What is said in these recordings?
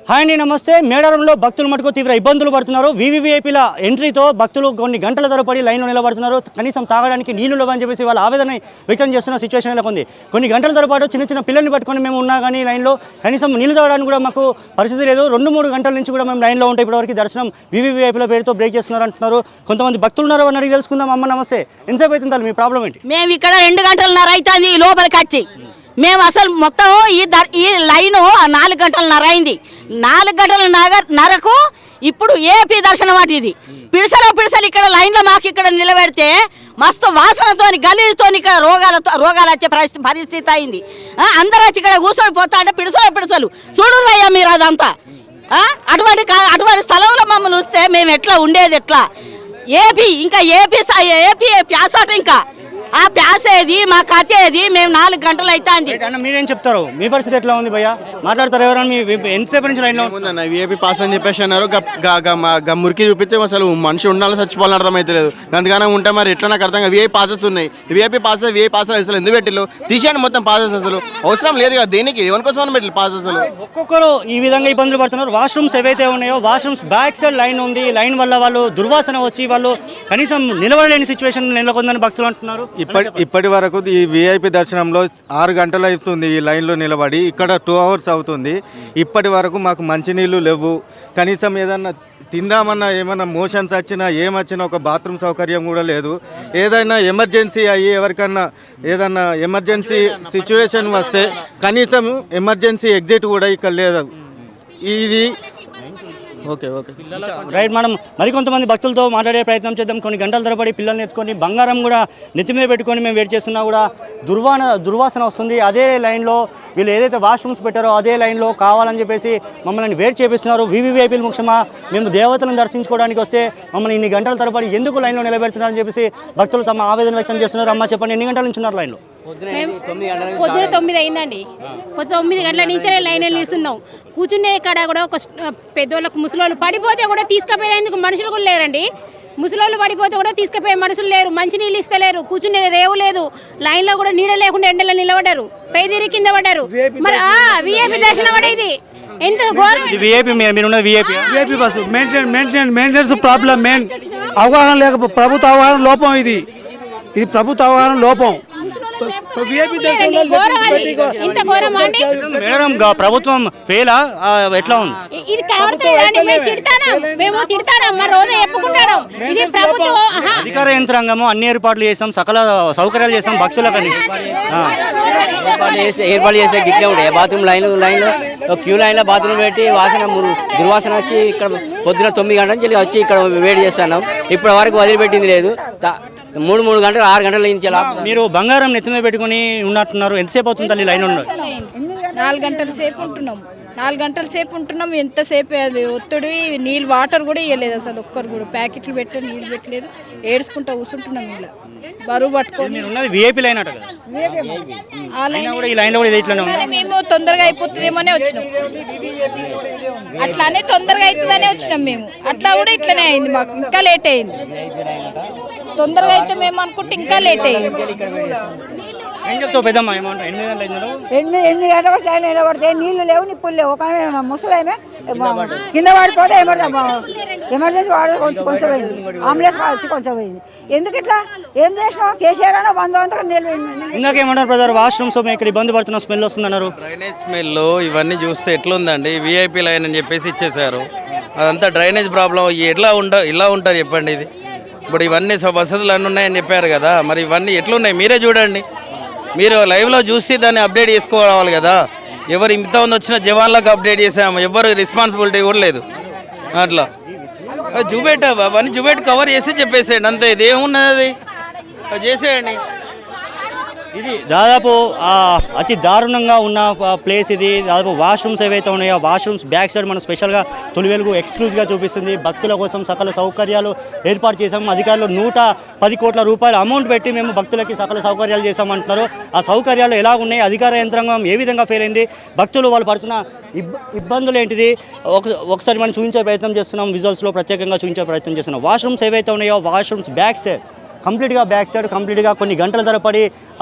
Hi అండి, నమస్తే. మేడారంలో భక్తులు మటుకు తీవ్ర ఇబ్బందులు పడుతున్నారు. వీవీవీఐపీల ఎంట్రీతో భక్తులు కొన్ని గంటల తరబడి లైన్లో నిలబడుతున్నారు. కనీసం తాగడానికి నీళ్లు లేవని చెప్పేసి వాళ్ళ ఆవేదన వ్యక్తం చేస్తున్న సిచ్యువేషన్ ఇలా ఉంది. కొన్ని గంటల తరబడి చిన్న పిల్లల్ని పట్టుకొని మేము ఉన్నా కానీ లైన్లో కనీసం నీళ్లు తాగడానికి కూడా మాకు పరిస్థితి లేదు. 2-3 గంటల నుంచి కూడా మేము లైన్లో ఉంటాయి. ఇప్పటివరకు దర్శనం వీవీవీఐపీల పేరుతో బ్రేక్ చేస్తున్నారు అంటున్నారు. కొంతమంది భక్తులు ఉన్నారు అని అడిగి తెలుసుకుందాం. అమ్మ నమస్తే, ఎంతసేపు అవుతుంది మీ ప్రాబ్లం ఏంటి? మేము ఇక్కడ 2 గంటలన్నర అవుతుంది లోపలికి వచ్చి. మేము అసలు మొత్తం ఈ లైను 4 గంటలన్నర అయింది. 4 గంటలన్నరకు ఇప్పుడు ఏపీ దర్శనం వాటి ఇది పిడిసలు ఇక్కడ లైన్లో మాకు ఇక్కడ నిలబెడితే మస్తు వాసనతోని గలీజుతోని ఇక్కడ రోగాలు వచ్చే పరిస్థితి అయింది. అందరూ వచ్చి ఇక్కడ కూర్చొని పోతా అంటే పిడిసలు చూడురు అయ్యా మీరు అదంతా. అటువంటి స్థలంలో మమ్మల్ని వస్తే మేము ఎట్లా ఉండేది? ఎట్లా ఏపీ ప్యాసాట ఇంకా ఆ ప్యాస్ ఏది, మా కథ ఏది? మేము 4 గంటలు అవుతుంది. మీరేం చెప్తారు? మీ పరిస్థితి ఎట్లా ఉంది భయ్యా? మాట్లాడతారు ఎవరైనా? ఎంతసేపు నుంచి లైన్లో ఉందన్న విఐపీ పాస్ అని చెప్పేసి అన్నారు. మురికి చూపిస్తే అసలు మనిషి ఉండాలని చచ్చిపోవాలని అర్థమైతే లేదు. అందుకనే ఉంటే మరి ఎట్లా నాకు అర్థం. విఐపీ పాసెస్ ఉన్నాయి. విఐపీ పాస్ అసలు ఎందుకు పెట్టిల్లు? తీసేయండి మొత్తం పాసెస్. అసలు అవసరం లేదు కదా దేనికి, ఎవరికోసం పెట్టి పాస్ అసలు. ఒక్కొక్కరు ఈ విధంగా ఇబ్బందులు పడుతున్నారు. వాష్రూమ్స్ ఏవైతే ఉన్నాయో వాష్రూమ్స్ బ్యాక్ సైడ్ లైన్ ఉంది. లైన్ వల్ల వాళ్ళు దుర్వాసన వచ్చి వాళ్ళు కనీసం నిలబడలేని సిచ్యువేషన్ నెలకొందని భక్తులు అంటున్నారు. ఇప్పటి వరకు ఈ విఐపి దర్శనంలో 6 గంటలు అవుతుంది ఈ లైన్లో నిలబడి. ఇక్కడ 2 అవర్స్ అవుతుంది. ఇప్పటి వరకు మాకు మంచినీళ్ళు లేవు. కనీసం ఏదన్నా తిందామన్నా, ఏమన్నా మోషన్స్ వచ్చినా ఏమొచ్చినా ఒక బాత్రూమ్ సౌకర్యం కూడా లేదు. ఏదైనా ఎమర్జెన్సీ అయ్యి ఎవరికన్నా ఏదన్నా ఎమర్జెన్సీ సిచ్యువేషన్ వస్తే కనీసం ఎమర్జెన్సీ ఎగ్జిట్ కూడా ఇక్కడ లేదు. ఇది ఓకే రైట్. మనం మరికొంతమంది భక్తులతో మాట్లాడే ప్రయత్నం చేద్దాం. కొన్ని గంటల తరబడి పిల్లల్ని ఎత్తుకొని బంగారం కూడా నెత్తి మీద పెట్టుకొని మేము వెయిట్ చేస్తున్నా కూడా దుర్వాసన వస్తుంది. అదే లైన్లో వీళ్ళు ఏదైతే వాష్రూమ్స్ పెట్టారో అదే లైన్లో కావాలని చెప్పేసి మమ్మల్ని వెయిట్ చేపిస్తున్నారు. వీవీవీఐపీలు ముఖ్యమా? మేము దేవతలను దర్శించుకోవడానికి వస్తే మమ్మల్ని ఇన్ని గంటల తరబడి ఎందుకు లైన్లో నిలబెడుతున్నారని చెప్పేసి భక్తులు తమ ఆవేదన వ్యక్తం చేస్తున్నారు. అమ్మ చెప్పండి, ఎన్ని గంటల నుంచి ఉన్నారు లైన్లో? పొద్దున 9 అయిందండి. 9 గంటల నుంచే లైన్ నిలుస్తున్నాం. కూర్చునే కాడ కూడా ఒక పెద్దోళ్ళకు ముసలోళ్ళు పడిపోతే కూడా తీసుకుపోయేందుకు మనుషులు కూడా లేరండి. ముసలోళ్ళు పడిపోతే కూడా తీసుకుపోయే మనుషులు లేరు. మంచి నీళ్ళు ఇస్తలేరు. కూర్చునే రేవు లేదు. లైన్లో కూడా నీడ లేకుండా ఎండలో నిలబడ్డారు. పేదీరి కింద పడ్డారు. మరి విఐపి దర్శనం పడేది ఎంత ఘోరం. VIP bus maintenance problem. Main అవగాహన లేక ప్రభుత్వ అవగాహన లోపం. ఇది ప్రభుత్వ అవగాహన లోపం. ప్రభుత్వం ఫెయిల్ ఎట్లా ఉంది? ఇది అధికార యంత్రాంగము అన్ని ఏర్పాట్లు చేసాం, సకల సౌకర్యాలు చేసాం భక్తులకని ఏర్పాటు చేసే గిట్లే ఉండే. బాత్రూమ్ లైన్లో క్యూ లైన్లో బాత్రూమ్ పెట్టి దుర్వాసన వచ్చి ఇక్కడ పొద్దున 9 గంటల నుంచి వచ్చి ఇక్కడ వేడి చేస్తున్నాం. ఇప్పటి వరకు వదిలిపెట్టింది లేదు. 3 గంటలు 6 గంటల నుంచి మీరు బంగారం నెత్తి మీద పెట్టుకుని ఉన్నట్టున్నారు. ఎంతసేపు అవుతుంది తల్లి లైన్ ఉన్నారు? 4 గంటల సేపు ఉంటున్నాం. 4 గంటల సేపు ఉంటున్నాం. ఎంతసేపు అది ఒత్తిడి. నీళ్ళు వాటర్ కూడా ఇవ్వలేదు అసలు. ఒక్కరు కూడా ప్యాకెట్లు పెట్టే నీళ్ళు పెట్టలేదు. ఏడ్చుకుంటా కూర్చుంటున్నాం. ఇలా బరువు పట్టుకొని విఐపీ లైన్ అట. మేము తొందరగా అయిపోతుందేమోనే వచ్చినాం. అట్లానే తొందరగా అవుతుందనే వచ్చినాం మేము. అట్లా కూడా ఇట్లనే అయింది. మాకు ఇంకా లేట్ అయింది. తొందరగా అయితే మేము అనుకుంటే ఇంకా లేట్ అయింది. ఎన్ని గంటల లైన్ నిలబడితే నీళ్లు లేవు, నిప్పులు లేవు. ఒక ముసలేమే కింద పడిపోతే ఎమర్జెన్సీ వాడు కొంచెం పోయింది. అంబులెన్స్ వచ్చి కొంచెం పోయింది. ఎందుకు ఇట్లా? ఏం చేసినా కేసీఆర్ అన్న 100 ఇందాకేమన్నారు బ్రదర్? వాష్రూమ్స్ ఇక్కడ ఇబ్బంది పడుతున్న స్మెల్ వస్తుందన్నారు. డ్రైనేజ్ స్మెల్ ఇవన్నీ చూస్తే ఎట్లుందండి? విఐపీ లైన్ అని చెప్పేసి ఇచ్చేసారు. అదంతా డ్రైనేజ్ ప్రాబ్లం. ఇలా ఉంటారు చెప్పండి. ఇది ఇప్పుడు ఇవన్నీ వసతులు అన్నీ ఉన్నాయని చెప్పారు కదా, మరి ఇవన్నీ ఎట్లున్నాయి మీరే చూడండి. మీరు లైవ్లో చూసి దాన్ని అప్డేట్ చేసుకోవాలి కదా. ఎవరు ఇంతమంది వచ్చిన జవాన్లకు అప్డేట్ చేసాము, ఎవరు రెస్పాన్సిబిలిటీ కూడా లేదు. అట్లా అవన్నీ చూపెట్టి కవర్ చేసి చెప్పేసేయండి అంతే. ఇది ఏమున్నది అది చేసేయండి. ఇది దాదాపు అతి దారుణంగా ఉన్న ప్లేస్ ఇది. దాదాపు వాష్రూమ్స్ ఏవైతే ఉన్నాయో వాష్రూమ్స్ బ్యాక్ సైడ్ మనం స్పెషల్గా తొలి వెలుగు ఎక్స్క్లూజివ్గా చూపిస్తుంది. భక్తుల కోసం సకల సౌకర్యాలు ఏర్పాటు చేసాము. అధికారులు 110 కోట్ల రూపాయల అమౌంట్ పెట్టి మేము భక్తులకి సకల సౌకర్యాలు చేసామంటున్నారు. ఆ సౌకర్యాలు ఎలా ఉన్నాయి? అధికార యంత్రాంగం ఏ విధంగా ఫెయిల్ అయింది? భక్తులు వాళ్ళు పడుతున్న ఇబ్బందులు ఏంటిది? ఒకసారి మనం చూపించే ప్రయత్నం చేస్తున్నాం. విజువల్స్లో ప్రత్యేకంగా చూపించే ప్రయత్నం చేస్తున్నాం. వాష్రూమ్స్ ఏవైతే ఉన్నాయో వాష్రూమ్స్ బ్యాక్ సైడ్ కంప్లీట్గా కొన్ని గంటల తరబడి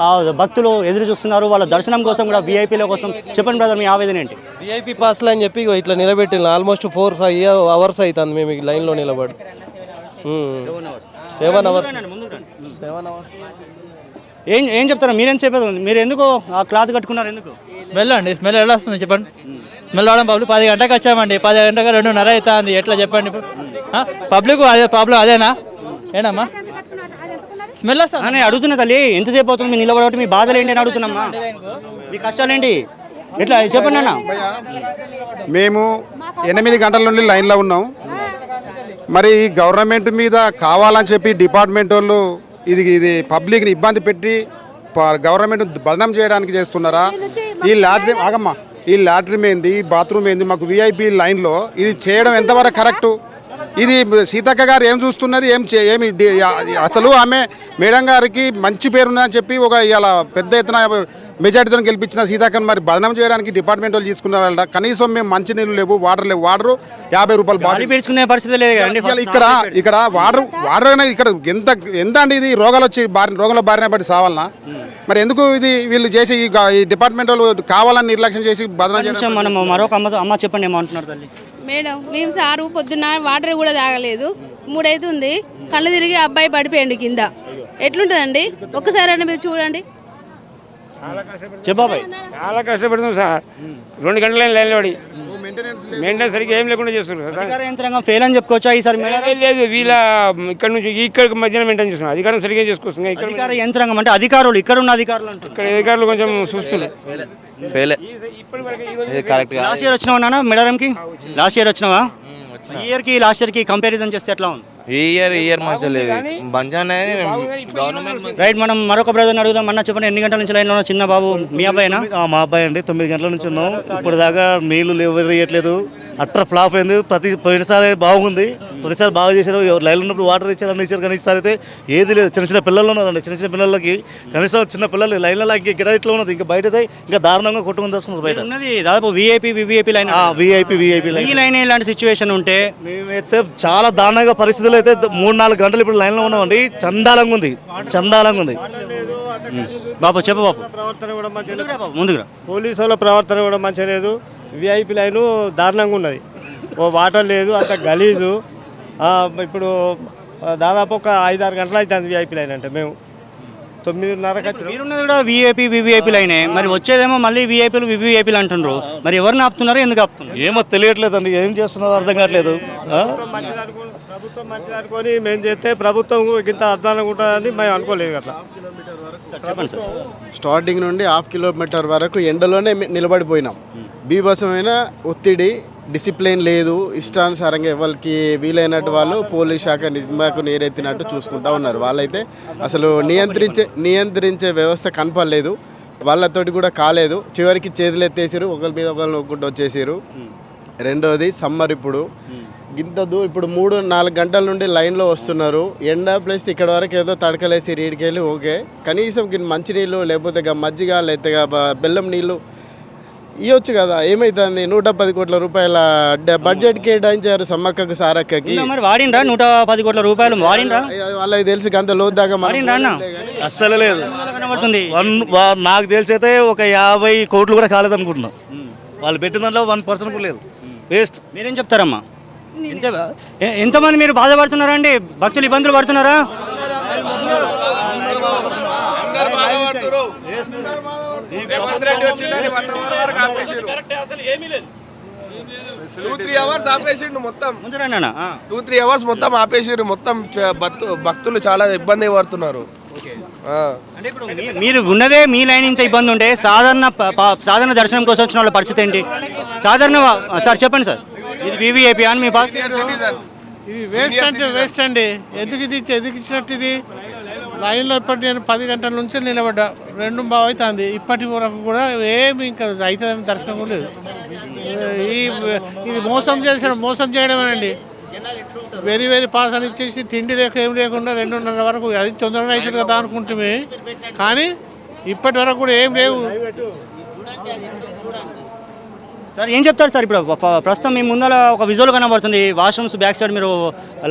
భక్తులు ఎదురు చూస్తున్నారు వాళ్ళ దర్శనం కోసం కూడా, వీఐపీల కోసం. చెప్పండి బ్రదర్, మీ ఆవేదన ఏంటి? విఐపి పాస్లు అని చెప్పి ఇట్లా నిలబెట్టిన ఆల్మోస్ట్ 4-5 అవర్స్ అవుతుంది మేము ఈ లైన్లో నిలబడి 7 అవర్స్ ఏం చెప్తారా మీరేం చెప్పేది మీరు ఎందుకు ఆ క్లాత్ కట్టుకున్నారు ఎందుకు? స్మెల్ అండి, స్మెల్ ఎలా వస్తుంది చెప్పండి? స్మెల్ రావడం పబ్లిక్ 10 గంటలకు వచ్చామండి, 10 గంటలకు 2:30 అవుతుంది, ఎట్లా చెప్పండి ఇప్పుడు? పబ్లిక్ అదే ప్రాబ్లం అదేనా? ఏనమ్మా స్మెల్ వస్తుంది అని అడుగుతున్నా తల్లి, ఎంతసేపు అవుతుంది మీరు నిలబడబట్టి మీ బాధలు ఏంటి అని అడుగుతున్నామ్మా, మీ కష్టాలేంటి ఎట్లా చెప్పండి అన్న. మేము 8 గంటల నుండి లైన్లో ఉన్నాం. మరి గవర్నమెంట్ మీద కావాలని చెప్పి డిపార్ట్మెంట్ వాళ్ళు ఇది పబ్లిక్ని ఇబ్బంది పెట్టి గవర్నమెంట్ బదనాం చేయడానికి చేస్తున్నారా? ఈ లాట్రిన్ ఆగమ్మా, ఈ లాట్రిన్ ఏంది, ఈ బాత్రూమ్ ఏంది, మాకు విఐపి లైన్లో ఇది చేయడం ఎంతవరకు కరెక్టు? ఇది సీతక్క గారు ఏం చూస్తున్నది, ఏమి అసలు ఆమె మేడం గారికి మంచి పేరుందని చెప్పి ఇలా పెద్ద ఎత్తున మెజార్టీతో గెలిపించిన సీతక్కను మరి బదనాం చేయడానికి డిపార్ట్మెంట్ వాళ్ళు తీసుకున్న వాళ్ళ కనీసం మేము మంచి నీళ్ళు లేవు, వాటర్ లేవు, వాటర్ 50 రూపాయలు బాటిల్ పెంచుకునే పరిస్థితి లేదు కదండి. ఇక్కడ వాటర్ అయినా ఇక్కడ ఎంత అండి ఇది రోగంలో బారిన పడి సావాలనా? మరి ఎందుకు ఇది వీళ్ళు చేసి ఈ డిపార్ట్మెంట్ వాళ్ళు కావాలని నిర్లక్ష్యం చేసి బదనాం చేయడం? మనం మరొక అమ్మ చెప్పండి ఏమంటున్నారు తల్లి. మేడం మేము సారు పొద్దున్న వాటర్ కూడా తాగలేదు, 3 అవుతుంది, కళ్ళు తిరిగి అబ్బాయి పడిపోయాడు కింద. ఎట్లుంటుందండి ఒక్కసారి అయినా మీరు చూడండి. చెప్పాబాయ్ చాలా కష్టపడుతున్నాం సార్, 2 గంటల లైన్లో పడి మెయింటెనెన్స్ సరిగ్గా ఏం లేకుండా చేస్తున్నారు. అధికార యంత్రాంగం ఫెయిల్ అని చెప్పుకోవచ్చా ఈసారి? లేదు, వీళ్ళ ఇక్కడ నుంచి ఇక్కడికి మధ్యన మెయింటైన్ చేస్తున్నాం, అధికారం సరిగ్గా చేసుకొస్తుంది. ఇక్కడ అధికార యంత్రాంగం అంటే అధికారులు, ఇక్కడ ఉన్న అధికారులు అంటారు. ఇక్కడ అధికారులు కొంచెం చూస్తున్నారు. లాస్ట్ ఇయర్ వచ్చినావా మేడారంకి? లాస్ట్ ఇయర్ వచ్చినావా? ఈ ఇయర్కి లాస్ట్ ఇయర్కి కంపారిజన్ చేస్తే ఎట్లా ఉంది? ఈ ఇయర్ మంచిగా లేదు, మంచిగానే గవర్నమెంట్. రైట్, మనం మరొక బ్రదర్ని అడుగుదాం. అన్న చెప్పండి, ఎన్ని గంటల నుంచి లైన్లో ఉన్న చిన్న బాబు మీ అబ్బాయినా? మా అబ్బాయి అండి, 9 గంటల నుంచి ఉన్నాం. ఇప్పుడు దాకా నీళ్లు ఇవ్వట్లేదు, అట్టర్ ఫ్లాప్ అయింది. పోయినసారి బాగుంది, ప్రతిసారి బాగా చేశారు, లైన్లో ఉన్నప్పుడు వాటర్ ఇచ్చారు, అన్ని ఇచ్చారు. కానీ ఈసారి అయితే ఏది లేదు. చిన్న పిల్లలు ఉన్నారండి, చిన్న పిల్లలకి కనీసం చిన్న పిల్లలు లైన్లకి ఇక్కడ ఇట్లా ఉన్నది, ఇంకా బయట అయితే ఇంకా దారుణంగా కొట్టుకుని వస్తున్నారు. బయట ఉన్నది దాదాపు విఐపి లైన్. VIP line. ఈ లైన్ ఇలాంటి సిచ్యువేషన్ ఉంటే మేమైతే చాలా దారుణంగా పరిస్థితులు అయితే 3-4 గంటలు ఇప్పుడు లైన్లో ఉన్నామండి. చండాలంగా ఉంది. బాబు చెప్పు బాబు. ప్రవర్తన కూడా మంచిగా, ముందుగా పోలీసు వాళ్ళ ప్రవర్తన కూడా మంచిగా లేదు. విఐపి లైను దారుణంగా ఉన్నది, వాటర్ లేదు, అంత గలీజు. ఇప్పుడు దాదాపు ఒక 5-6 గంటలు అవుతుంది విఐపి లైన్ అంటే. మేము 9:30 మీరున్నది కూడా విఐపి లైనే, మరి వచ్చేదేమో మళ్ళీ విఐపీలు అంటున్నారు. మరి ఎవరిని ఆపుతున్నారు, ఎందుకు ఆపుతున్నారు ఏమో తెలియట్లేదండి, ఏం చేస్తున్నారో అర్థం కావట్లేదు. ప్రభుత్వం మంచిది అనుకొని మేము చేస్తే ప్రభుత్వం ఇంత అర్థానంగా ఉంటుందని మేము అనుకోలేదు. అట్లా చెప్పండి సార్. స్టార్టింగ్ నుండి 1/2 కిలోమీటర్ వరకు ఎండలోనే నిలబడిపోయినాం. బీభత్సమైన ఒత్తిడి, డిసిప్లిన్ లేదు. ఇష్టానుసారంగా ఎవరికి వీలైనట్టు వాళ్ళు పోలీస్ శాఖ నిమ్మకు నీరెత్తినట్టు చూసుకుంటూ ఉన్నారు. వాళ్ళైతే అసలు నియంత్రించే వ్యవస్థ కనపడలేదు, వాళ్ళతోటి కూడా కాలేదు. చివరికి చేతులు ఎత్తేసారు, ఒకరి మీద ఒకరు నొక్కుంటూ వచ్చేసారు. రెండోది సమ్మర్, ఇప్పుడు ఇప్పుడు 3-4 గంటల నుండి లైన్లో వస్తున్నారు. ఎండ ప్లస్ ఇక్కడ వరకు ఏదో తడకలేసి రీడికెళ్ళి ఓకే, కనీసం మంచినీళ్ళు లేకపోతే మజ్జిగ లేకపోతే బెల్లం నీళ్ళు ఇవ్వచ్చు కదా. ఏమవుతుంది? 110 కోట్ల రూపాయల బడ్జెట్ కేటాయించారు సమ్మక్కకు, సారక్కకి. వాడిండ్రా 110 కోట్ల రూపాయలు వాడిండ్రా? వాళ్ళకి తెలిసి అంత లోతు దాకా అస్సలు లేదు. నాకు తెలిసి అయితే ఒక 50 కోట్లు కూడా కాలేదు అనుకుంటున్నాం. వాళ్ళు పెట్టిన దాంట్లో 1% కూడా లేదు, వేస్ట్. మీరేం చెప్తారమ్మా? ఎంతమంది మీరు బాధపడుతున్నారండి? భక్తులు ఇబ్బందులు పడుతున్నారా? మొత్తం 2-3 అవర్స్ మొత్తం ఆపేసారు. మొత్తం భక్తులు చాలా ఇబ్బంది పడుతున్నారు. అంటే ఇప్పుడు మీరు ఉన్నదే మీ లైన్ ఇంత ఇబ్బంది ఉంటే సాధారణ దర్శనం కోసం వచ్చిన వాళ్ళ పరిస్థితి ఏంటి? సాధారణ సార్ చెప్పండి సార్, ఇది వివిఐపి అని మీ పాస్? ఇది వేస్ట్ అండి. ఎందుకు ఇచ్చినట్టు? ఇది లైన్లో ఇప్పటి నేను 10 గంటల నుంచి నిలబడ్డా, 2 అవుతుంది. ఇప్పటి వరకు కూడా ఏమి ఇంకా అవుతుందని దర్శనం కూడా లేదు. ఇది మోసం చేయడమేనండి. వెరీ పాస్ అని ఇచ్చేసి తిండి ఏం లేకుండా 2:30 వరకు అది తొందరగా అవుతుంది కదా అనుకుంటే, కానీ ఇప్పటి వరకు కూడా ఏం లేవు. సార్ ఏం చెప్తారు సార్? ఇప్పుడు ప్రస్తుతం మీ ముందర ఒక విజువల్ కనబడుతుంది, వాష్రూమ్స్ బ్యాక్ సైడ్ మీరు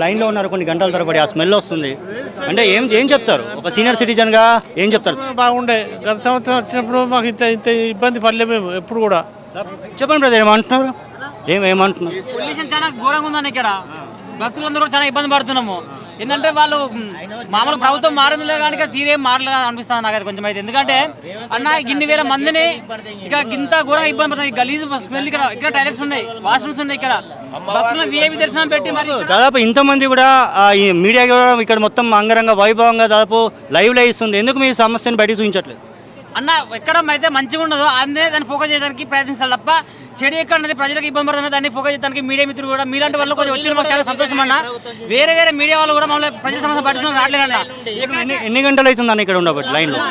లైన్లో ఉన్నారు కొన్ని గంటల తరబడి, ఆ స్మెల్ వస్తుంది. అంటే ఏం చెప్తారు ఒక సీనియర్ సిటిజన్గా? ఏం చెప్తారు? బాగుండే, గత సంవత్సరం వచ్చినప్పుడు మాకు ఇంత ఇబ్బంది పడలేము మేము ఎప్పుడు కూడా. చెప్పండి బ్రదర్, ఏమంటున్నారు? ఏమంటున్నారు? పొల్యూషన్ చాలా ఘోరంగా ఉందని ఇక్కడ భక్తులందరూ కూడా చాలా ఇబ్బంది పడుతున్నాము. ఏంటంటే వాళ్ళు మామూలు ప్రభుత్వం మారింది కానీ తీరేం మారలేదు అనిపిస్తుంది నాకు అది కొంచెం అయితే. ఎందుకంటే అన్న ఇన్ని వేల మందిని ఇక ఇంత ఘోరంగా ఇబ్బంది పడుతుంది. గలీజ్ స్మెల్ ఇక్కడ టాయిలెట్స్ ఉన్నాయి, వాష్రూమ్స్ ఉన్నాయి. ఇక్కడ భక్తులను విఐపి దర్శనం పెట్టి మరి దాదాపు ఇంతమంది కూడా ఈ మీడియా కూడా ఇక్కడ మొత్తం అంగరంగ వైభవంగా దాదాపు లైవ్లో ఇస్తుంది. ఎందుకు మీ సమస్యను బయట చూపించట్లేదు అన్న? ఎక్కడ అయితే మంచిగా ఉండదో అందే దాన్ని ఫోకస్ చేయడానికి ప్రయత్నిస్తారు తప్ప చెడు ఎక్కడ అనేది ప్రజలకు ఇబ్బంది పడుతుంది దాన్ని ఫోకస్ చేయడానికి మీడియా మిత్రులు కూడా మీలాంటి వాళ్ళు కొంచెం వచ్చిన మాకు చాలా సంతోషం అన్న. వేరే మీడియా వాళ్ళు కూడా మమ్మల్ని ప్రజల సమస్య పట్టించుకుని రావట్లేదన్న. ఎన్ని గంటలు అవుతుందని ఇక్కడ ఉండబట్టి లైన్లో?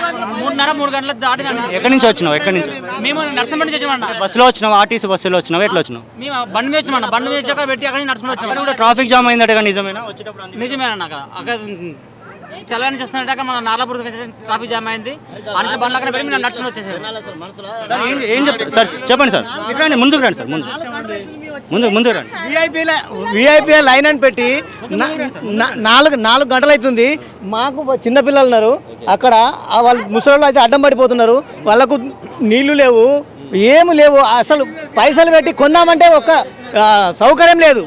3 గంటలకు దాటిందన్న. ఎక్కడి నుంచి వచ్చినావు? ఎక్కడి నుంచి? మేము నర్సంపేట నుంచి వచ్చామన్న. బస్సులో వచ్చినావు? ఆర్టీసీ బస్సులో వచ్చినావు? ఎట్లా వచ్చినావు? మేము బండి మీద వచ్చామన్న. బండి మీద వచ్చాక పెట్టి అక్కడ నడుచుకుని వచ్చాము. ట్రాఫిక్ జామ్ అయిందట, నిజమేనా? నిజమేనన్న. అక్కడ చల్లని నుంచి వస్తున్నట్టు మన నాలాపూర్ ట్రాఫిక్ జామ్ అయింది. అంటే బండ్లు అక్కడ పెట్టి మేము నడుచుకుని వచ్చేసాము. ఏం చెప్తారు సార్? చెప్పండి సార్. రండి, ముందుకు రండి సార్. ముందు రండి. విఐపీ లైన్ అని పెట్టి 4 గంటలు అవుతుంది. మాకు చిన్నపిల్లలు ఉన్నారు అక్కడ, వాళ్ళు ముసలి అయితే అడ్డం పడిపోతున్నారు. వాళ్ళకు నీళ్లు లేవు, ఏమి లేవు. అసలు పైసలు పెట్టి కొన్నామంటే ఒక సౌకర్యం లేదు.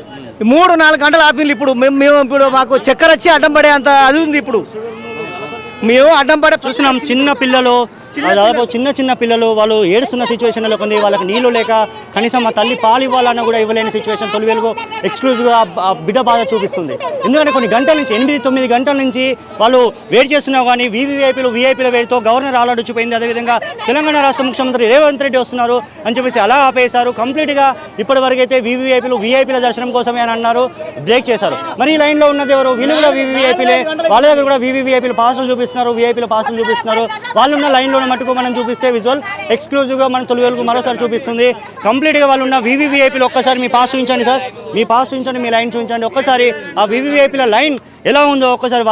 3-4 గంటలు ఆపింది. ఇప్పుడు మేము ఇప్పుడు మాకు చక్కెర వచ్చి అడ్డం పడే అంత అది ఉంది. ఇప్పుడు మేము అడ్డం పడే చూస్తున్నాం. చిన్న పిల్లలు, దాదాపు చిన్న పిల్లలు వాళ్ళు ఏడుస్తున్న సిచ్యువేషన్లో ఉంది. వాళ్ళకి నీళ్లు లేక కనీసం మా తల్లి పాలు ఇవ్వాలన్నా కూడా ఇవ్వలేని సిచ్యువేషన్ తొలి వెలుగు ఎక్స్క్లూజివ్గా బిడ్డ బాధ చూపిస్తుంది. ఎందుకంటే కొన్ని గంటల నుంచి 8-9 గంటల నుంచి వాళ్ళు వెయిట్ చేస్తున్నా కానీ వీఐపీల వేడితో గవర్నర్ ఆలోచించిపోయింది. అదేవిధంగా తెలంగాణ రాష్ట్ర ముఖ్యమంత్రి రేవంత్ రెడ్డి వస్తున్నారు అని చెప్పేసి అలా ఆపేశారు. కంప్లీట్గా ఇప్పటి వరకు అయితే వీఐపీల దర్శనం కోసమే అని అన్నారు, బ్రేక్ చేశారు. మరి ఈ లైన్లో ఉన్నది ఎవరు? వీళ్ళు కూడా వీఐపీలే. వాళ్ళ దగ్గర కూడా వీఐపీల పాసులు చూపిస్తున్నారు, వాళ్ళున్న లైన్లో మటుకు మనం చూపిస్తే విజువల్ ఎక్స్క్లూజివ్గా మనం తొలి వెలుగు మరోసారి చూపిస్తుంది. కంప్లీట్గా వాళ్ళు ఉన్న వీవీవీఐపీలు ఒక్కసారి మీ పాస్ చూపించండి సార్, మీ పాస్ చూపించండి, మీ లైన్ చూపించండి. ఒక్కసారి ఆ వీవీవీఐపీల లైన్ ఎలా ఉందో ఒక్కసారి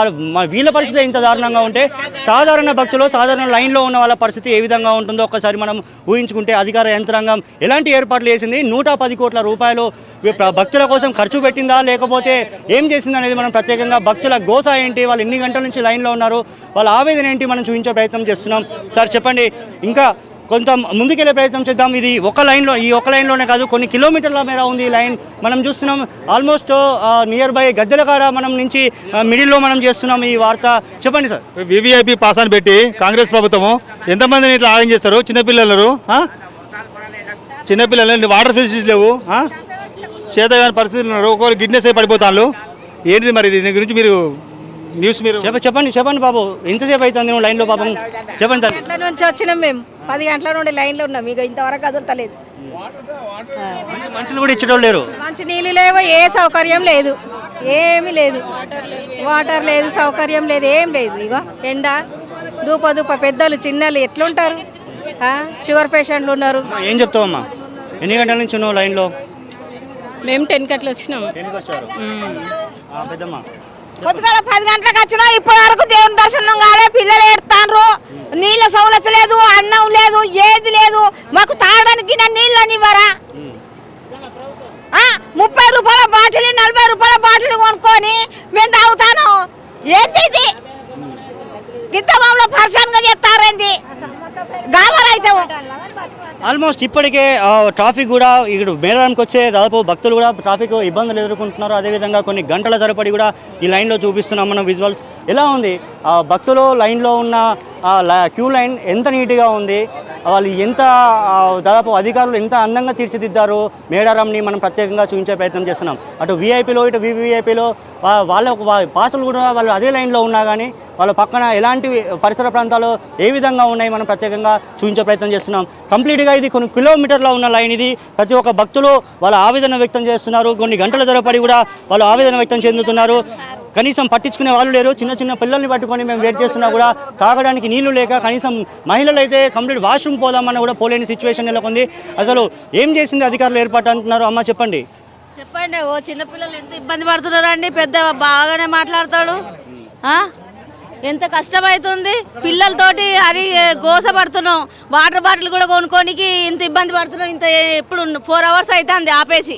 వీళ్ళ పరిస్థితి ఇంత దారుణంగా ఉంటే సాధారణ భక్తులు సాధారణ లైన్లో ఉన్న వాళ్ళ పరిస్థితి ఏ విధంగా ఉంటుందో ఒక్కసారి మనం ఊహించుకుంటే అధికార యంత్రాంగం ఎలాంటి ఏర్పాట్లు చేసింది, 110 కోట్ల రూపాయలు భక్తుల కోసం ఖర్చు పెట్టిందా లేకపోతే ఏం చేసింది అనేది మనం ప్రత్యేకంగా భక్తుల గోస ఏంటి, వాళ్ళు ఎన్ని గంటల నుంచి లైన్లో ఉన్నారు, వాళ్ళ ఆవేదన ఏంటి మనం చూపించే ప్రయత్నం చేస్తున్నాం. సార్ చెప్పండి, ఇంకా కొంత ముందుకెళ్ళే ప్రయత్నం చేద్దాం. ఇది ఈ ఒక్క లైన్లోనే కాదు, కొన్ని కిలోమీటర్ల మేర ఉంది ఈ లైన్. మనం చూస్తున్నాం ఆల్మోస్ట్ నియర్ బై గద్దెలకాడ మనం నుంచి మిడిల్లో మనం చేస్తున్నాం ఈ వార్త. చెప్పండి సార్. వివిఐపి పాస్ అని పెట్టి కాంగ్రెస్ ప్రభుత్వము ఎంతమందిని ఇట్లా ఆగం చేస్తారు? చిన్నపిల్లలు వాటర్ ఫెసిలిటీస్ లేవు, చేతగాని పరిస్థితులు ఉన్నారు, ఒక్కొక్కరు గిడ్నెస్ అయి పడిపోతాను. ఏంటిది మరి దీని గురించి మీరు న్యూస్ మీరు చెప్పండి బాబు, ఎంతసేపు అవుతుంది నువ్వు లైన్లో? పాపం చెప్పండి సార్. గంటల నుంచి వచ్చినాం మేము, 10 గంటల నుండి లైన్లో ఉన్నాం. ఇక ఇంతవరకు కదలతలేదు. మనుషులు కూడా ఇచ్చడం లేరు, మంచి నీళ్ళు లేవు, ఏ సౌకర్యం లేదు, ఏమీ లేదు. వాటర్ లేదు, సౌకర్యం లేదు, ఏం లేదు. ఇక ఎండ దూప పెద్దలు చిన్నలు ఎట్లుంటారు? షుగర్ పేషెంట్లు ఉన్నారు. ఏం చెప్తావమ్మా? ఎన్ని గంటల నుంచి ఉన్నావు లైన్లో? మేము 10 గంటలు వచ్చినాము. పెద్దమ్మ పొద్దుగాల 10 గంటలకు వచ్చినా ఇప్పటి వరకు దేవుని దర్శనం కాలే. పిల్లలు ఏడుతాండ్రు, నీళ్ళ సౌలత లేదు, అన్నం లేదు, ఏది లేదు. మాకు తాగడానికి నీళ్ళని ఇవ్వరా? 30 రూపాయల బాటిల్ 40 రూపాయల బాటిల్ కొనుక్కొని మేము తాగుతాను. ఏంటి ఇది? ఇంత మామూలు పర్సన్గా చెప్తారేంది? గాబరైతే ఆల్మోస్ట్ ఇప్పటికే ట్రాఫిక్ కూడా ఇక్కడ మేళానికి వచ్చే దాదాపు భక్తులు కూడా ట్రాఫిక్ ఇబ్బందులు ఎదుర్కొంటున్నారు. అదేవిధంగా కొన్ని గంటల తరబడి కూడా ఈ లైన్లో చూపిస్తున్నాం మనం విజువల్స్. ఎలా ఉంది భక్తులు లైన్లో ఉన్న క్యూ లైన్ ఎంత నీట్గా ఉంది, వాళ్ళు ఎంత దాదాపు అధికారులు ఎంత అందంగా తీర్చిదిద్దారు మేడారంని మనం ప్రత్యేకంగా చూపించే ప్రయత్నం చేస్తున్నాం. అటు వీఐపీలో ఇటు వీవీఐపీలో వాళ్ళ పాసులు కూడా వాళ్ళు అదే లైన్లో ఉన్నా కానీ వాళ్ళ పక్కన ఎలాంటి పరిసర ప్రాంతాలు ఏ విధంగా ఉన్నాయి మనం ప్రత్యేకంగా చూపించే ప్రయత్నం చేస్తున్నాం. కంప్లీట్గా ఇది కొన్ని కిలోమీటర్ల ఉన్న లైన్. ఇది ప్రతి ఒక్క భక్తులు వాళ్ళ ఆవేదన వ్యక్తం చేస్తున్నారు. కొన్ని గంటల తరబడి కూడా వాళ్ళు ఆవేదన వ్యక్తం చెందుతున్నారు. కనీసం పట్టించుకునే వాళ్ళు లేరు. చిన్న పిల్లల్ని పట్టుకొని మేము వెయిట్ చేస్తున్నా కూడా తాగడానికి నీళ్లు లేక కనీసం మహిళలు అయితే కంప్లీట్ వాష్రూమ్ పోదామన్నా కూడా పోలేని సిచ్యువేషన్ నెలకొంది. అసలు ఏం చేసింది అధికారులు ఏర్పాటు అంటున్నారు? అమ్మ చెప్పండి. ఓ చిన్నపిల్లలు ఎంత ఇబ్బంది పడుతున్నారు అండి. పెద్ద బాగానే మాట్లాడతాడు. ఎంత కష్టమవుతుంది పిల్లలతోటి, అది గోసపడుతున్నాం. వాటర్ బాటిల్ కూడా కొనుక్కోనికి ఇంత ఇబ్బంది పడుతున్నాం. ఇంత ఎప్పుడు 4 hours అవుతుంది ఆపేసి.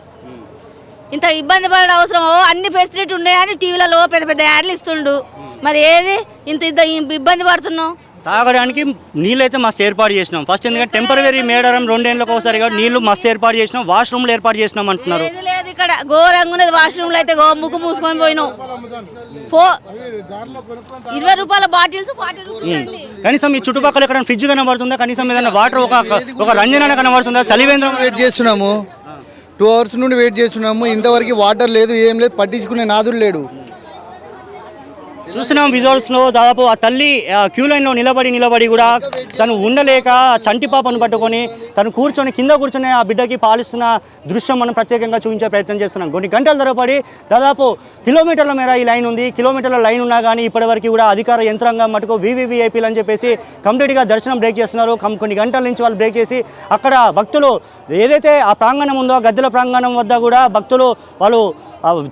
ఇంత ఇబ్బంది పడే అవసరం? అన్ని ఫెసిలిటీ ఉన్నాయని టీవీలలో పెద్ద యాడ్లు ఇస్తుండు. మరి ఏది ఇంత ఇబ్బంది పడుతున్నాం? తాగడానికి నీళ్ళు అయితే మస్తు ఏర్పాటు చేసినాం. ఫస్ట్ ఎందుకంటే టెంపరరీ మేడారం 2 ఏళ్ళకి ఒకసారి నీళ్లు మస్తు ఏర్పాటు చేసినాం, వాష్రూమ్లు ఏర్పాటు చేసినాం అంటున్నారు. లేదు ఇక్కడ ఘోరంగా ఉన్నది వాష్రూమ్లో అయితే ముక్కు మూసుకొని పోయినాం. 20 రూపాయల బాటిల్స్ 40 రూపాయలు. కనీసం ఈ చుట్టుపక్కల ఎక్కడ ఫ్రిడ్జ్ కనబడుతుందా, కనీసం ఏదైనా వాటర్ ఒక రంజన కనబడుతుందా? చలివేంద్రం వెయిట్ చేస్తున్నాము, 2 అవర్స్ నుండి వెయిట్ చేస్తున్నాము. ఇంతవరకు వాటర్ లేదు, ఏం లేదు, పట్టించుకునే నాదుడు లేడు. చూస్తున్నాం విజువల్స్లో దాదాపు ఆ తల్లి క్యూ లైన్లో నిలబడి కూడా తను ఉండలేక చంటి పాపను పట్టుకొని తను కింద కూర్చొని ఆ బిడ్డకి పాలిస్తున్న దృశ్యం మనం ప్రత్యేకంగా చూపించే ప్రయత్నం చేస్తున్నాం. కొన్ని గంటల తరబడి దాదాపు కిలోమీటర్ల మేర ఈ లైన్ ఉంది. కిలోమీటర్ల లైన్ ఉన్నా కానీ ఇప్పటివరకు కూడా అధికార యంత్రాంగం మటుకు వీవీవీఐపీలు అని చెప్పేసి కంప్లీట్గా దర్శనం బ్రేక్ చేస్తున్నారు. కొన్ని గంటల నుంచి వాళ్ళు బ్రేక్ చేసి అక్కడ భక్తులు ఏదైతే ఆ ప్రాంగణం ఉందో గద్దెల ప్రాంగణం వద్ద కూడా భక్తులు వాళ్ళు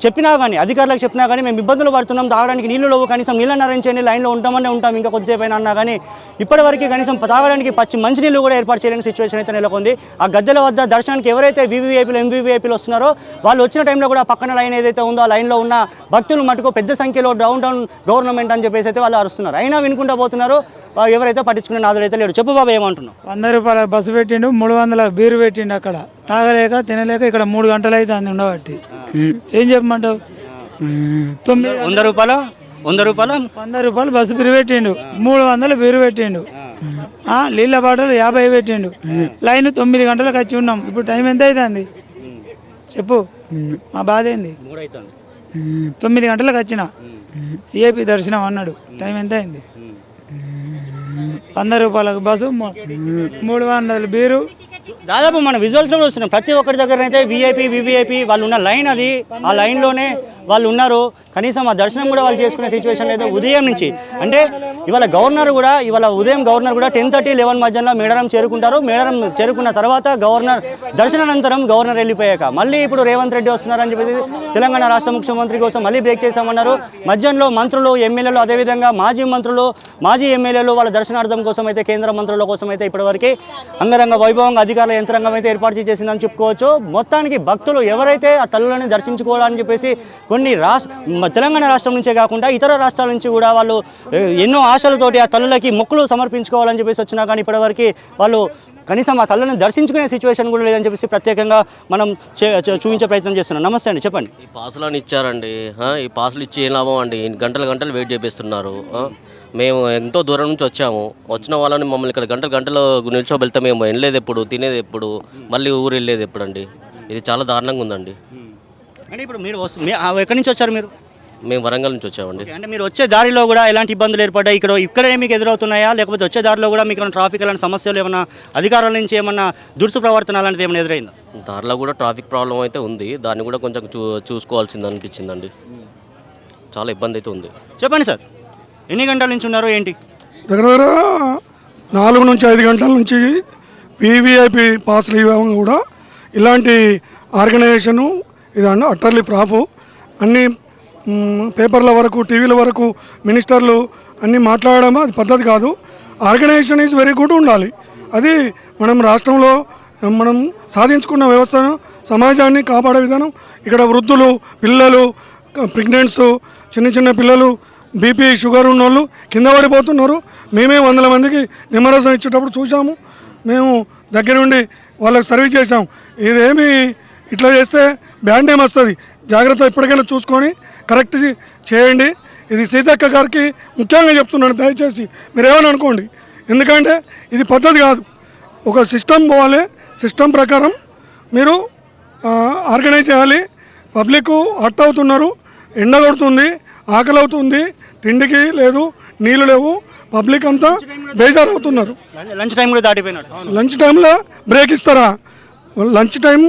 చెప్పినా కానీ అధికారులకు చెప్పినా కానీ మేము ఇబ్బందులు పడుతున్నాం, తాగడానికి నీళ్ళు లేవు, కనీసం నీళ్ళని అరేంజ్ చేయండి, లైన్లో ఉంటాం ఇంకా కొద్దిసేపు అయినా అన్నా కానీ ఇప్పటివరకు కనీసం తాగడానికి మంచినీళ్ళు కూడా ఏర్పాటు చేయలేని సిచ్యువేషన్ అయితే నెలకొంది. ఆ గద్దెల వద్ద దర్శనానికి ఎవరైతే వీవీఐపీలు ఎంవీవీఐపీలు వస్తున్నారో వాళ్ళు వచ్చిన టైంలో కూడా పక్కన లైన్ ఏదైతే ఉందో ఆ లైన్లో ఉన్న భక్తులు మటుకు పెద్ద సంఖ్యలో డౌన్ టౌన్ గవర్నమెంట్ అని చెప్పేసి అయితే వాళ్ళు అరుస్తున్నారు. అయినా వినుకుంటూ పోతున్నారు, ఎవరైతే పట్టించుకునే నాదులు అయితే లేడు. చెప్పు బాబా ఏమంటున్నావు? 100 రూపాయల బస్సు పెట్టిండు, 300 బీరు పెట్టిండు. అక్కడ తాగలేక తినలేక ఇక్కడ 3 గంటలు అయితే అంది ఉండబట్టి ఏం చెప్పమంటావు? 100 రూపాయలు 100 రూపాయలు బస్సు బీరు పెట్టిండు, 300 బీరు పెట్టిండు, నీళ్ళ బాటలు 50 పెట్టిండు. లైన్ 9 గంటలకు వచ్చి ఉన్నాం. ఇప్పుడు టైం ఎంత అవుతుంది చెప్పు? మా బాధ ఏంది? 9 గంటలకు వచ్చిన ఏపీ దర్శనం అన్నాడు. టైం ఎంత అయింది? 100 రూపాయలకు బస్సు, 300 బీరు. దాదాపు మన విజువల్స్లో కూడా వస్తున్నాం. ప్రతి ఒక్కరి దగ్గర అయితే వీవీఐపీ వాళ్ళు ఉన్న లైన్ అది, ఆ లైన్లోనే వాళ్ళు ఉన్నారు. కనీసం ఆ దర్శనం కూడా వాళ్ళు చేసుకునే సిచ్యువేషన్ లేదు. ఉదయం నుంచి అంటే ఇవాళ ఉదయం గవర్నర్ కూడా 10:30, 11 మధ్యలో మేడారం చేరుకుంటారు. మేడారం చేరుకున్న తర్వాత దర్శనానంతరం గవర్నర్ వెళ్ళిపోయాక మళ్ళీ ఇప్పుడు రేవంత్ రెడ్డి వస్తున్నారని చెప్పేసి తెలంగాణ రాష్ట్ర ముఖ్యమంత్రి కోసం మళ్ళీ బ్రేక్ చేశామన్నారు. మధ్యాహ్నంలో మంత్రులు, ఎమ్మెల్యేలు, అదేవిధంగా మాజీ మంత్రులు, మాజీ ఎమ్మెల్యేలు వాళ్ళ దర్శనార్థం కోసం అయితే కేంద్ర మంత్రుల కోసం అయితే ఇప్పటివరకు అంగరంగ వైభవంగా అధికారుల యంత్రాంగం అయితే ఏర్పాటు చేసిందని చెప్పుకోవచ్చు. మొత్తానికి భక్తులు ఎవరైతే ఆ తల్లులని దర్శించుకోవాలని చెప్పేసి కొన్ని తెలంగాణ రాష్ట్రం నుంచే కాకుండా ఇతర రాష్ట్రాల నుంచి కూడా వాళ్ళు ఎన్నో ఆశలతోటి ఆ తల్లులకి మొక్కులు సమర్పించుకోవాలని చెప్పేసి వచ్చినా కానీ ఇప్పటివరకు వాళ్ళు కనీసం ఆ తల్లులను దర్శించుకునే సిచ్యువేషన్ కూడా లేదని చెప్పేసి ప్రత్యేకంగా మనం చూపించే ప్రయత్నం చేస్తున్నాం. నమస్తే అండి, చెప్పండి. ఈ పాసులను ఇచ్చారండి, ఈ పాసులు ఇచ్చి ఏం లాభం అండి? గంటలు వెయిట్ చేపిస్తున్నారు. మేము ఎంతో దూరం నుంచి వచ్చిన వాళ్ళని మమ్మల్ని ఇక్కడ గంటలు నిల్చోబెళ్తే మేము వెళ్ళలేదు ఎప్పుడు, తినేది ఎప్పుడు, మళ్ళీ ఊరు వెళ్ళేది ఎప్పుడు అండి? ఇది చాలా దారుణంగా ఉందండి. అంటే ఇప్పుడు మీరు ఎక్కడి నుంచి వచ్చారు? మేము వరంగల్ నుంచి వచ్చామండి. అంటే మీరు వచ్చే దారిలో కూడా ఎలాంటి ఇబ్బందులు ఏర్పడ్డాయి? ఇక్కడే మీకు ఎదురవుతున్నాయా, లేకపోతే వచ్చే దారిలో కూడా మీకు ట్రాఫిక్ అలాంటి సమస్యలు ఏమైనా అధికారుల నుంచి ఏమన్నా దురుసు ప్రవర్తన అలాంటిది ఏమైనా ఎదురైందా? దారిలో కూడా ట్రాఫిక్ ప్రాబ్లం అయితే ఉంది, దాన్ని కూడా కొంచెం చూసుకోవాల్సింది అనిపించిందండి. చాలా ఇబ్బంది అయితే ఉంది. చెప్పండి సార్, ఎన్ని గంటల నుంచి ఉన్నారు ఏంటి? దగ్గర 4 నుంచి 5 గంటల నుంచి వీవీఐపీ పాస్లు ఇవ్వడం కూడా ఇలాంటి ఆర్గనైజేషను ఇదన్నా అట్టర్లీ ప్రాపు. అన్ని పేపర్ల వరకు, టీవీల వరకు మినిస్టర్లు అన్నీ మాట్లాడడం అది పద్ధతి కాదు. ఆర్గనైజేషన్ ఈజ్ వెరీ గుడ్ ఉండాలి. అది మనం రాష్ట్రంలో మనం సాధించుకున్న వ్యవస్థను, సమాజాన్ని కాపాడే విధానం. ఇక్కడ వృద్ధులు, పిల్లలు, ప్రెగ్నెంట్స్, చిన్న పిల్లలు, బీపీ, షుగర్ ఉన్న వాళ్ళు కింద పడిపోతున్నారు. మేమే 100 మందికి నిమ్మరసం ఇచ్చేటప్పుడు చూసాము. మేము దగ్గరుండి వాళ్ళకి సర్వీస్ చేసాం. ఇదేమి ఇట్లా చేస్తే బ్యాడ్ నేమ్ వస్తుంది, జాగ్రత్త ఇప్పటికైనా చూసుకొని కరెక్ట్ చేయండి. ఇది సీతక్క గారికి ముఖ్యంగా చెప్తున్నాను, దయచేసి మీరేమని అనుకోండి. ఎందుకంటే ఇది పద్ధతి కాదు. ఒక సిస్టమ్ పోవాలి, సిస్టమ్ ప్రకారం మీరు ఆర్గనైజ్ చేయాలి. పబ్లిక్ హట్ అవుతున్నారు, ఎండ కొడుతుంది, ఆకలి అవుతుంది, తిండికి లేదు, నీళ్ళు లేవు, పబ్లిక్ అంతా బేజారు అవుతున్నారు. లంచ్ టైం కూడా దాటిపోయినాడు. లంచ్ టైంలో బ్రేక్ ఇస్తారా? లంచ్ టైం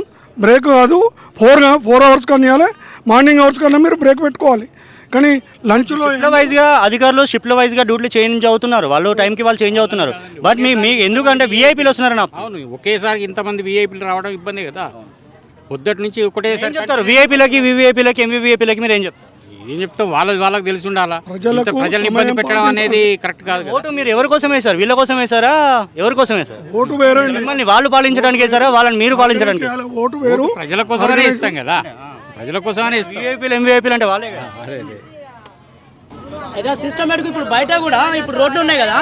బ్రేక్ కాదు, 4 అవర్స్ కానీ ఇవ్వాలి, మార్నింగ్ అవర్స్ కన్నా మీరు బ్రేక్ పెట్టుకోవాలి. కానీ లంచ్లో వైజ్గా అధికారులు షిఫ్ట్ల వైజ్గా డ్యూటీలు చేంజ్ అవుతున్నారు, వాళ్ళు టైంకి వాళ్ళు చేంజ్ అవుతున్నారు. బట్ మీ ఎందుకంటే వీఐపీలు వస్తున్నారు. అవును, ఒకేసారి ఇంతమంది వీఐపీలు రావడం ఇబ్బంది కదా. పొద్దుటి నుంచి ఒకటేసారి చెప్తారు వీఐపీలకి, వీవీఐపీలకి, ఎంవీవీఐపీలకి మీరు ఏం చెప్తాం? వాళ్ళకి తెలిసి ఉండాలా. ప్రజల్ని ఇబ్బంది పెట్టడం అనేది కరెక్ట్ కాదు. ఓటు మీరు ఎవరి కోసం వేశారు? వీళ్ళ కోసం వేశారా, ఎవరి కోసం వేశారు? ఓటు వేరే, మిమ్మల్ని వాళ్ళు పాలించడానికి వేశారా, వాళ్ళని మీరు పాలించడానికి? ఓటు వేరు, ప్రజల కోసమనే ఇస్తాం కదా, ప్రజల కోసమనే ఇస్తాం. వీఐపీలు, ఎంవీఐపీలు అంటే వాళ్ళే కదా. అయితే సిస్టమేటిక్ ఇప్పుడు బయట కూడా ఇప్పుడు రోడ్లు ఉన్నాయి కదా,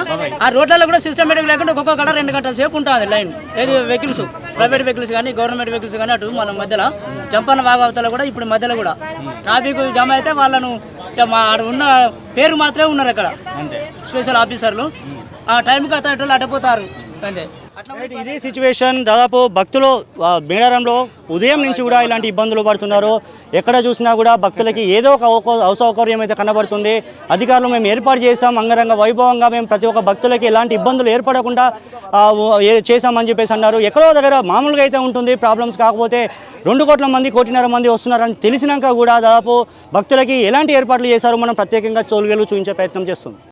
ఆ రోడ్లలో కూడా సిస్టమేటిక్ లేకుండా ఒక్కొక్క గంట 2 గంటల సేపు ఉంటుంది లైన్. ఏది వెహికల్స్, ప్రైవేట్ వెహికల్స్ కానీ గవర్నమెంట్ వెహికల్స్ కానీ అటు మన మధ్యలో జంపన్న వాగవతల కూడా ఇప్పుడు మధ్యలో కూడా ట్రాఫిక్ జామ్ అయితే వాళ్ళను మా ఉన్న పేరు మాత్రమే ఉన్నారు అక్కడ స్పెషల్ ఆఫీసర్లు. ఆ టైంకి అతను అడ్డపోతారు అంతే. ఇది సిచ్యువేషన్. దాదాపు భక్తులు మేడారంలో ఉదయం నుంచి కూడా ఇలాంటి ఇబ్బందులు పడుతున్నారు. ఎక్కడ చూసినా కూడా భక్తులకి ఏదో ఒక అసౌకర్యం అయితే కనబడుతుంది. అధికారులు మేము ఏర్పాటు చేసాం, అంగరంగ వైభవంగా మేము ప్రతి ఒక్క భక్తులకి ఎలాంటి ఇబ్బందులు ఏర్పడకుండా చేసామని చెప్పేసి అన్నారు. ఎక్కడో దగ్గర మామూలుగా అయితే ఉంటుంది ప్రాబ్లమ్స్, కాకపోతే 2 కోట్ల మంది 1.5 కోటి మంది వస్తున్నారని తెలిసినాక కూడా దాదాపు భక్తులకి ఎలాంటి ఏర్పాట్లు చేశారో మనం ప్రత్యేకంగా తోలుగేలు చూపించే ప్రయత్నం చేస్తుంది.